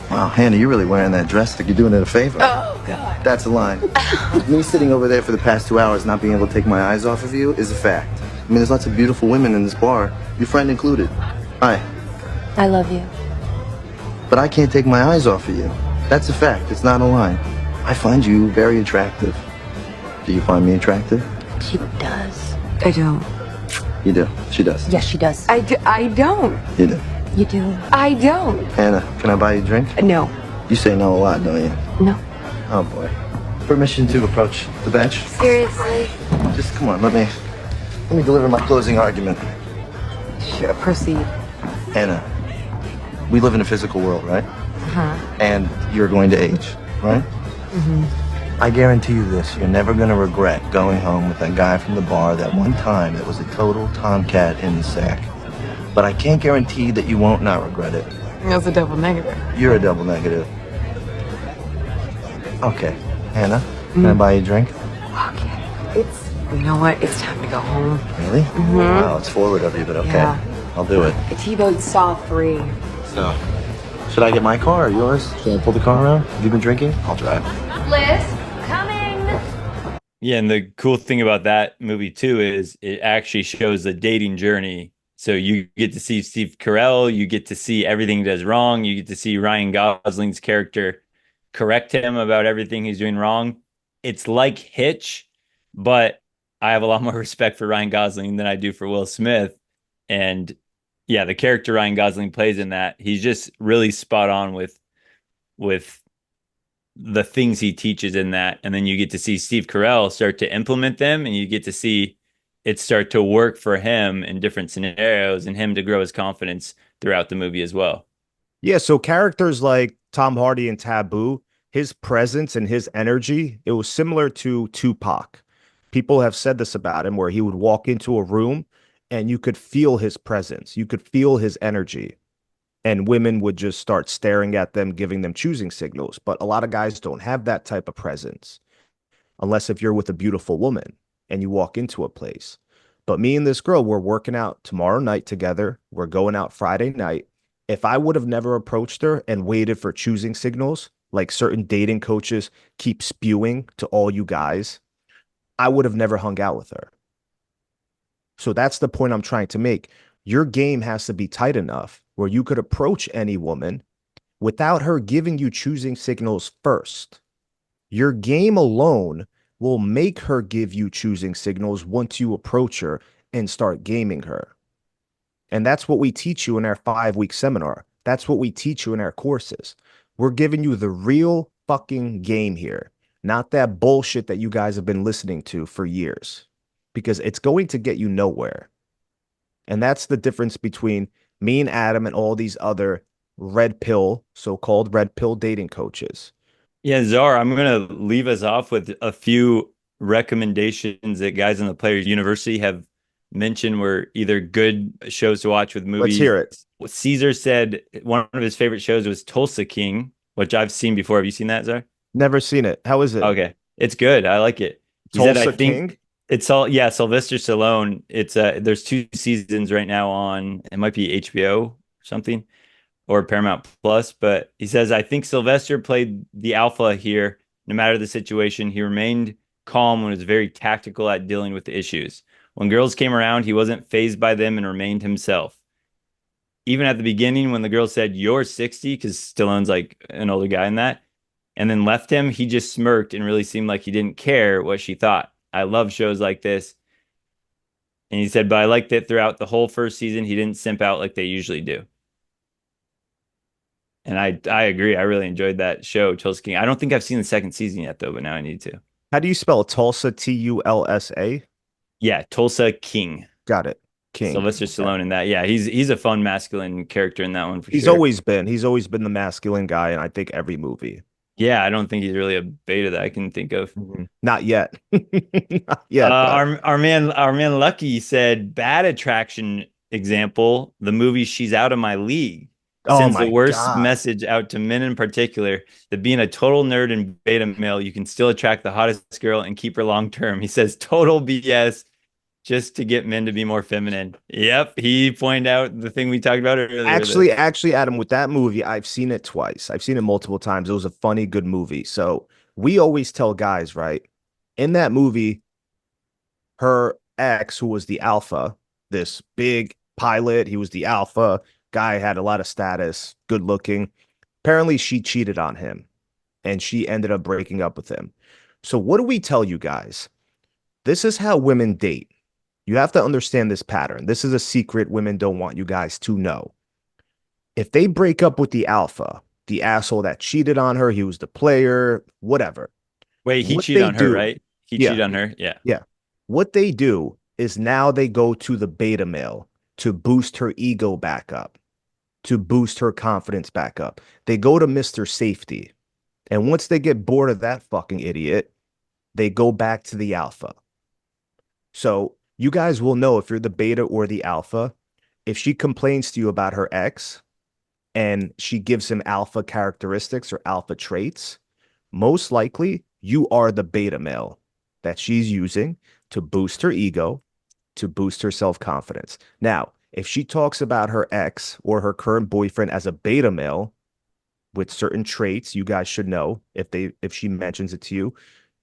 Wow, Hannah, you're really wearing that dress like you're doing it a favor. Oh, God. That's a line. Me sitting over there for the past 2 hours not being able to take my eyes off of you is a fact. I mean, there's lots of beautiful women in this bar, your friend included. Hi. I love you. But I can't take my eyes off of you. That's a fact. It's not a line. I find you very attractive. Do you find me attractive? She does. I don't. You do. She does. Yes, she does. I don't. You do. You do. I don't. Hannah, can I buy you a drink? No. You say no a lot, don't you? No. Oh, boy. Permission to approach the bench? Seriously? Just come on, let me deliver my closing argument. Sure, proceed. Hannah, we live in a physical world, right? Uh-huh. And you're going to age, right? Mm-hmm. I guarantee you this, you're never going to regret going home with that guy from the bar that one time that was a total tomcat in the sack. But I can't guarantee that you won't not regret it. That's a double negative. You're a double negative. Okay, Hannah, can I buy you a drink? Okay. You know what? It's time to go home. Really? Mhm. Wow, it's forward of you, but okay. Yeah. I'll do it. The T-Bone saw 3. So, should I get my car or yours? Should I pull the car around? Have you been drinking? I'll drive. Liz, coming. Yeah, and the cool thing about that movie too is it actually shows the dating journey. So you get to see Steve Carell, you get to see everything he does wrong, you get to see Ryan Gosling's character correct him about everything he's doing wrong. It's like Hitch, but I have a lot more respect for Ryan Gosling than I do for Will Smith. And yeah, the character Ryan Gosling plays in that, he's just really spot on with the things he teaches in that. And then you get to see Steve Carell start to implement them, and you get to see it start to work for him in different scenarios and him to grow his confidence throughout the movie as well. Yeah, so characters like Tom Hardy in Taboo, his presence and his energy, it was similar to Tupac. People have said this about him, where he would walk into a room and you could feel his presence. You could feel his energy. And women would just start staring at them, giving them choosing signals. But a lot of guys don't have that type of presence, unless if you're with a beautiful woman and you walk into a place. But me and this girl, we're working out tomorrow night together. We're going out Friday night. If I would have never approached her and waited for choosing signals, like certain dating coaches keep spewing to all you guys, I would have never hung out with her. So that's the point I'm trying to make. Your game has to be tight enough where you could approach any woman without her giving you choosing signals first. Your game alone will make her give you choosing signals once you approach her and start gaming her. And that's what we teach you in our 5-week seminar. That's what we teach you in our courses. We're giving you the real fucking game here, not that bullshit that you guys have been listening to for years, because it's going to get you nowhere. And that's the difference between me and Adam and all these other red pill, so-called red pill dating coaches. Yeah, Czar, I'm going to leave us off with a few recommendations that guys in the Players University have mentioned were either good shows to watch with movies. Let's hear it. Caesar said one of his favorite shows was Tulsa King, which I've seen before. Have you seen that, Czar? Never seen it. How is it? Okay. It's good. I like it. He Tulsa said, I think King? it's all, yeah, Sylvester Stallone. It's there's 2 seasons right now on, it might be HBO or something, or Paramount Plus, but he says, I think Sylvester played the alpha here. No matter the situation, he remained calm and was very tactical at dealing with the issues. When girls came around, he wasn't fazed by them and remained himself. Even at the beginning, when the girl said, you're 60, because Stallone's like an older guy in that, and then left him, he just smirked and really seemed like he didn't care what she thought. I love shows like this. And he said, but I liked that throughout the whole first season, he didn't simp out like they usually do. And I agree. I really enjoyed that show, Tulsa King. I don't think I've seen the second season yet, though, but now I need to. How do you spell Tulsa? Tulsa? Yeah, Tulsa King. Got it. King. Sylvester Stallone in that. Yeah, he's a fun masculine character in that one for He's sure. always been the masculine guy in I think every movie. Yeah, I don't think he's really a beta that I can think of. Not yet. Not yet. Our man Lucky said bad attraction example, the movie She's Out of My League. Oh sends the my worst God. message out to men in particular that being a total nerd and beta male, you can still attract the hottest girl and keep her long term. He says total BS just to get men to be more feminine. Yep, he pointed out the thing we talked about earlier. Actually, Adam, with that movie, I've seen it twice. I've seen it multiple times. It was a funny, good movie. So we always tell guys, right? In that movie, her ex, who was the alpha, this big pilot, he was the alpha guy, had a lot of status, good looking. Apparently, she cheated on him and she ended up breaking up with him. So, what do we tell you guys? This is how women date. You have to understand this pattern. This is a secret women don't want you guys to know. If they break up with the alpha, the asshole that cheated on her, he was the player, whatever. Wait, he What cheated they on her, do, right? He yeah, cheated on her. Yeah. yeah. What they do is now they go to the beta male to boost her ego back up, to boost her confidence back up. They go to Mr. Safety. And once they get bored of that fucking idiot, they go back to the alpha. So you guys will know if you're the beta or the alpha. If she complains to you about her ex and she gives him alpha characteristics or alpha traits, most likely you are the beta male that she's using to boost her ego, to boost her self-confidence. Now, if she talks about her ex or her current boyfriend as a beta male with certain traits, you guys should know if she mentions it to you,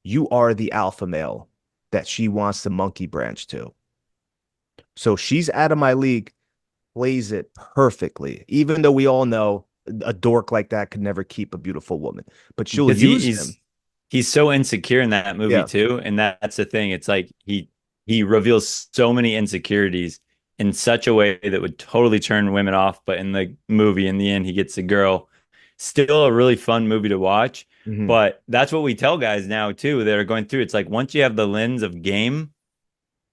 you are the alpha male that she wants to monkey branch to. So she's out of my league, plays it perfectly, even though we all know a dork like that could never keep a beautiful woman, but she'll Because use him. He's so insecure in that movie Yeah. too, and that's the thing. It's like he reveals so many insecurities in such a way that would totally turn women off. But in the movie, in the end, he gets the girl. Still a really fun movie to watch. Mhm. But that's what we tell guys now too that are going through. It's like once you have the lens of game,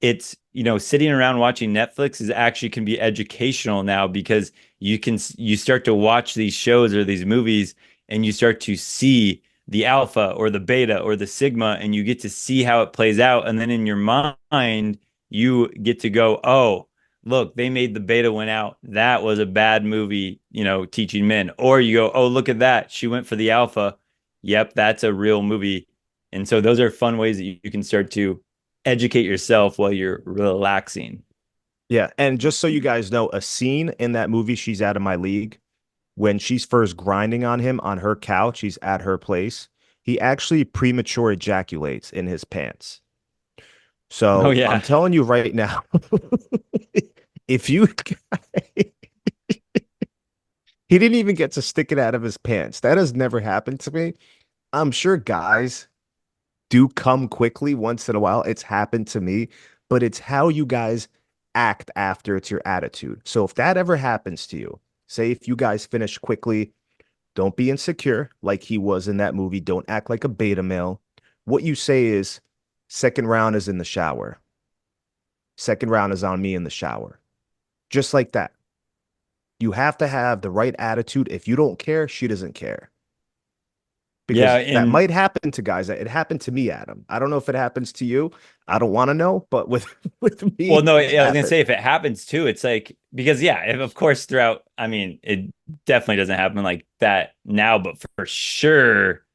it's sitting around watching Netflix is actually can be educational now because you start to watch these shows or these movies and you start to see the alpha or the beta or the sigma and you get to see how it plays out, and then in your mind you get to go, oh look, they made the beta win out, that was a bad movie, teaching men. Or you go, oh look at that, she went for the alpha, yep, that's a real movie. And so those are fun ways that you can start to educate yourself while you're relaxing. Yeah. And just so you guys know, a scene in that movie, She's Out of My League, when she's first grinding on him on her couch, he's at her place, he actually premature ejaculates in his pants. So Oh, yeah. I'm telling you right now, if you he didn't even get to stick it out of his pants. That has never happened to me. I'm sure guys do come quickly once in a while. It's happened to me, but it's how you guys act after. It's your attitude. So if that ever happens to you, say if you guys finish quickly, don't be insecure like he was in that movie. Don't act like a beta male. What you say is, second round is in the shower. Second round is on me in the shower. Just like that. You have to have the right attitude. If you don't care, she doesn't care. Because Yeah, that and might happen to guys. It happened to me, Adam. I don't know if it happens to you. I don't want to know, but with me, well, no, it's yeah, I was gonna happened. say if it happens too, it's like because yeah, if, of course throughout. I mean, it definitely doesn't happen like that now, but for sure,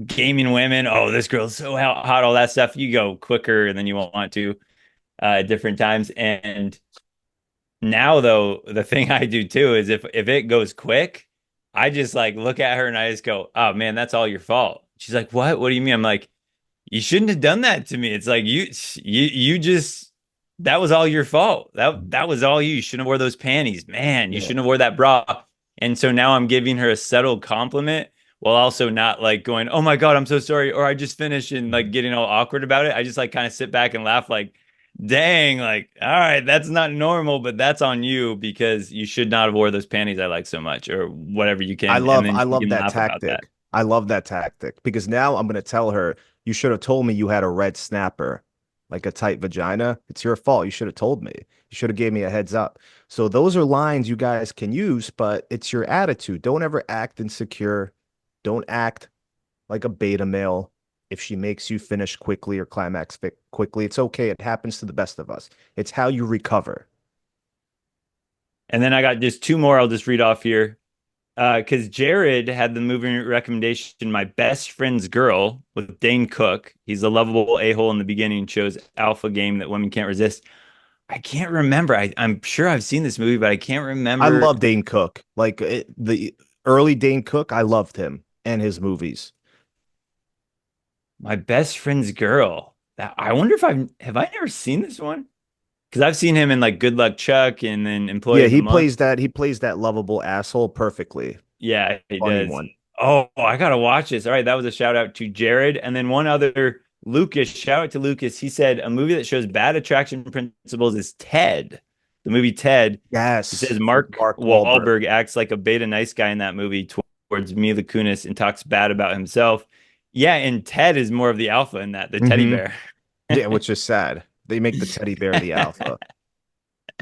gaming women. Oh, this girl's so hot, all that stuff. You go quicker than you want to at different times. And now though, the thing I do too is if it goes quick, I just like look at her and I just go, oh man, that's all your fault. She's like, what? What do you mean? I'm like, you shouldn't have done that to me. It's like you just that was all your fault. That was all you. You shouldn't have wore those panties, man. You Yeah. shouldn't have wore that bra. And so now I'm giving her a subtle compliment while also not like going, oh my God, I'm so sorry, or I just finished and like getting all awkward about it. I just like kind of sit back and laugh, like, dang, like, all right, that's not normal, but that's on you because you should not have wore those panties I like so much, or whatever you I can, and love then I you love can that laugh about that. tactic. I love that tactic because now I'm gonna tell her, you should have told me you had a red snapper, like a tight vagina. It's your fault. You should have told me. You should have gave me a heads up. So those are lines you guys can use, but it's your attitude. Don't ever act insecure. Don't act like a beta male. If she makes you finish quickly or climax quickly, it's okay. It happens to the best of us. It's how you recover. And then I got just two more I'll just read off here. Because Jared had the movie recommendation, My Best Friend's Girl, with Dane Cook. He's a lovable a-hole in the beginning, shows alpha game that women can't resist. I can't remember. I'm sure I've seen this movie, but I can't remember. I love Dane Cook. Like the early Dane Cook, I loved him and his movies. My Best Friend's Girl. I wonder if have I never seen this one? Because I've seen him in like Good Luck Chuck and then Employee of the Month. He plays that lovable asshole perfectly. Yeah, he Funny does. one. Oh, I gotta watch this. All right, that was a shout out to Jared. And then one other, Lucas, shout out to Lucas. He said a movie that shows bad attraction principles is Ted. The movie Ted. Yes. He says Mark Wahlberg acts like a beta nice guy in that movie towards Mila Kunis and talks bad about himself. Yeah, and Ted is more of the alpha in that, the teddy bear. Yeah, which is sad. They make the teddy bear the alpha.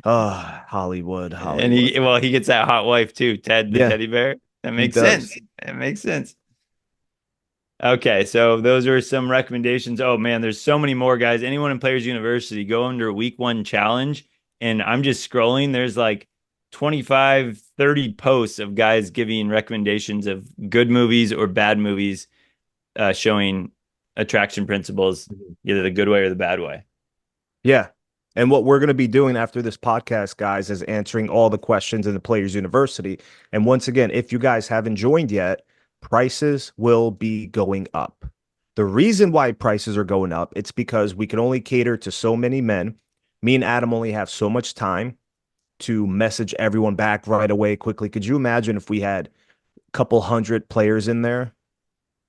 Oh, Hollywood. And he gets that hot wife too, Ted the teddy bear. That makes sense. It makes sense. Okay, so those are some recommendations. Oh man, there's so many more, guys. Anyone in Players University, go under week 1 challenge. And I'm just scrolling. There's like 25, 30 posts of guys giving recommendations of good movies or bad movies showing attraction principles, either the good way or the bad way. Yeah. And what we're going to be doing after this podcast, guys, is answering all the questions in the Players University. And once again, if you guys haven't joined yet, prices will be going up. The reason why prices are going up, it's because we can only cater to so many men. Me and Adam only have so much time to message everyone back right away quickly. Could you imagine if we had a couple hundred players in there?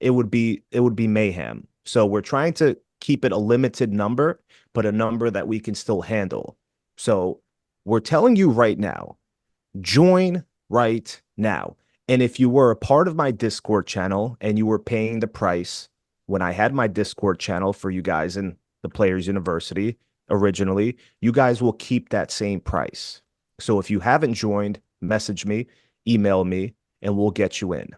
It would be mayhem. So we're trying to keep it a limited number, but a number that we can still handle. So we're telling you right now, join right now. And if you were a part of my Discord channel and you were paying the price when I had my Discord channel for you guys in the Players University originally, you guys will keep that same price. So if you haven't joined, message me, email me, and we'll get you in.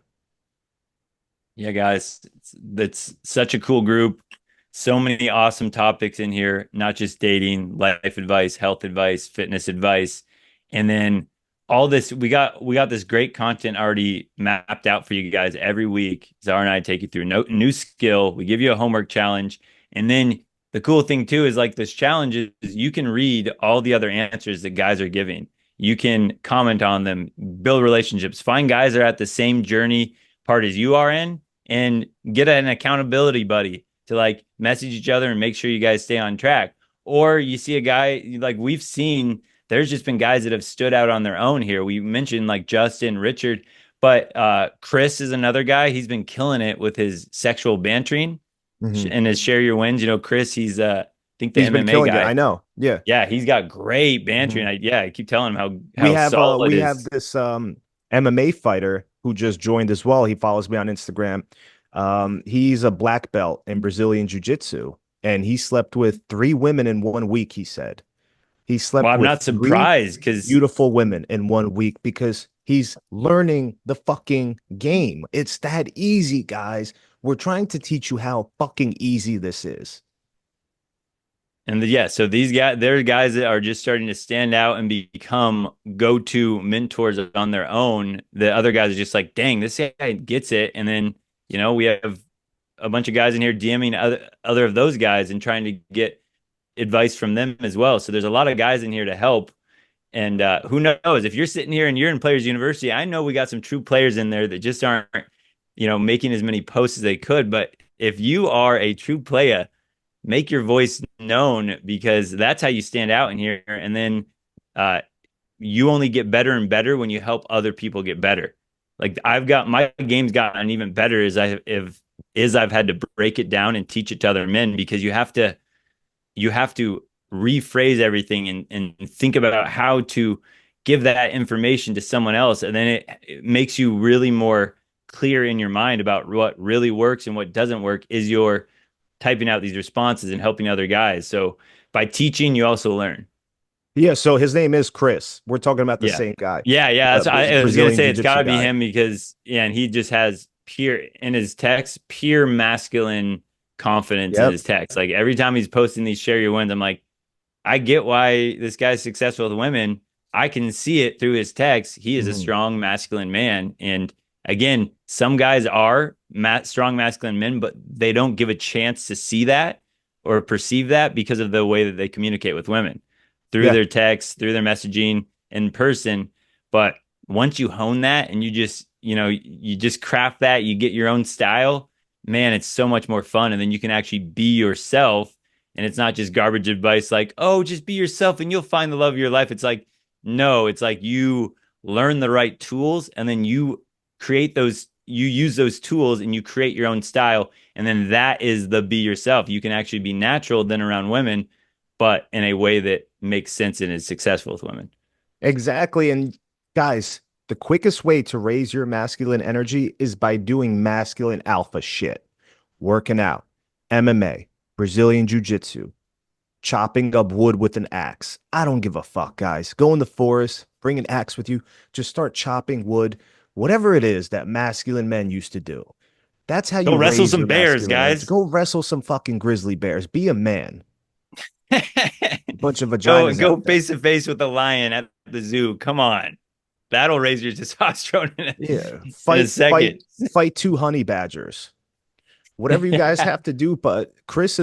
Yeah, guys, that's such a cool group. So many awesome topics in here, not just dating, life advice, health advice, fitness advice. And then all this, we got this great content already mapped out for you guys every week. Zara and I take you through new skill. We give you a homework challenge. And then the cool thing too is like this challenge is you can read all the other answers that guys are giving. You can comment on them, build relationships, find guys that are at the same journey part as you are in, and get an accountability buddy to like message each other and make sure you guys stay on track. Or you see a guy like we've seen, there's just been guys that have stood out on their own here. We mentioned like Justin, Richard, but Chris is another guy. He's been killing it with his sexual bantering and his share your wins. You know, Chris, he's I think the he's been MMA killing guy. it. I know. Yeah. Yeah, he's got great bantering. I keep telling him how solid we have this MMA fighter who just joined as well. He follows me on Instagram. He's a black belt in Brazilian Jiu-Jitsu, and he slept with 3 women in 1 week, he said. He slept I'm with not surprised because beautiful women in 1 week because he's learning the fucking game. It's that easy, guys. We're trying to teach you how fucking easy this is. And so these guys, they're guys that are just starting to stand out and become go-to mentors on their own. The other guys are just like, dang, this guy gets it. And then, you know, we have a bunch of guys in here DMing other of those guys and trying to get advice from them as well. So there's a lot of guys in here to help. And who knows, if you're sitting here and you're in Players University, I know we got some true players in there that just aren't, you know, making as many posts as they could. But if you are a true player, make your voice known, because that's how you stand out in here. And then you only get better and better when you help other people get better. Like my game's gotten even better as I've had to break it down and teach it to other men, because you have to rephrase everything and think about how to give that information to someone else. And then it makes you really more clear in your mind about what really works and what doesn't work is you're typing out these responses and helping other guys. So by teaching, you also learn. Yeah, so his name is Chris. We're talking about the same guy. Yeah. That's, I was going to say it's got to be him because, and he just has in his text, pure masculine confidence in his text. Like every time he's posting these share your wins, I'm like, I get why this guy's successful with women. I can see it through his text. He is a strong masculine man. And again, some guys are strong masculine men, but they don't give a chance to see that or perceive that because of the way that they communicate with women through their texts, through their messaging in person. But once you hone that and you just, you just craft that, you get your own style, man, it's so much more fun. And then you can actually be yourself. And it's not just garbage advice like, oh, just be yourself and you'll find the love of your life. It's like, no, it's like you learn the right tools and then you create those, you use those tools and you create your own style. And then that is the be yourself. You can actually be natural then around women, but in a way that makes sense and is successful with women. Exactly. And guys, the quickest way to raise your masculine energy is by doing masculine alpha shit, working out, MMA, Brazilian jiu-jitsu, chopping up wood with an axe. I don't give a fuck, guys. Go in the forest, bring an axe with you, just start chopping wood, whatever it is that masculine men used to do. That's how you go wrestle raise some your bears, masculine energy. guys. Go wrestle some fucking grizzly bears. Be a man. Bunch of vaginas. Go face to face with a lion at the zoo. Come on. That'll raise your testosterone in a second. Fight 2 honey badgers. Whatever you guys have to do, but Chris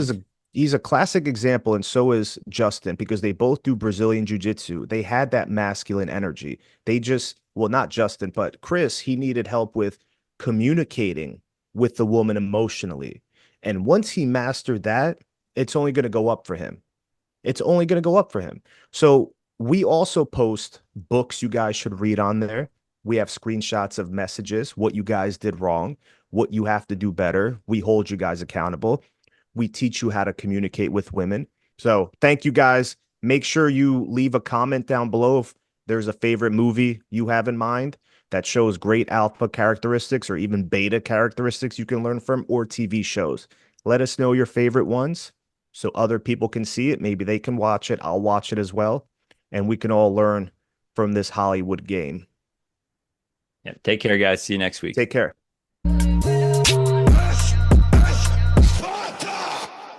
he's a classic example, and so is Justin, because they both do Brazilian jiu-jitsu. They had that masculine energy. They just, well, not Justin, but Chris, he needed help with communicating with the woman emotionally. And once he mastered that, it's only going to go up for him. It's only going to go up for him. So we also post books you guys should read on there. We have screenshots of messages, what you guys did wrong, what you have to do better. We hold you guys accountable. We teach you how to communicate with women. So thank you guys. Make sure you leave a comment down below if there's a favorite movie you have in mind that shows great alpha characteristics or even beta characteristics you can learn from, or TV shows. Let us know your favorite ones so other people can see it. Maybe they can watch it. I'll watch it as well. And we can all learn from this Hollywood game. Yeah, take care, guys. See you next week. Take care.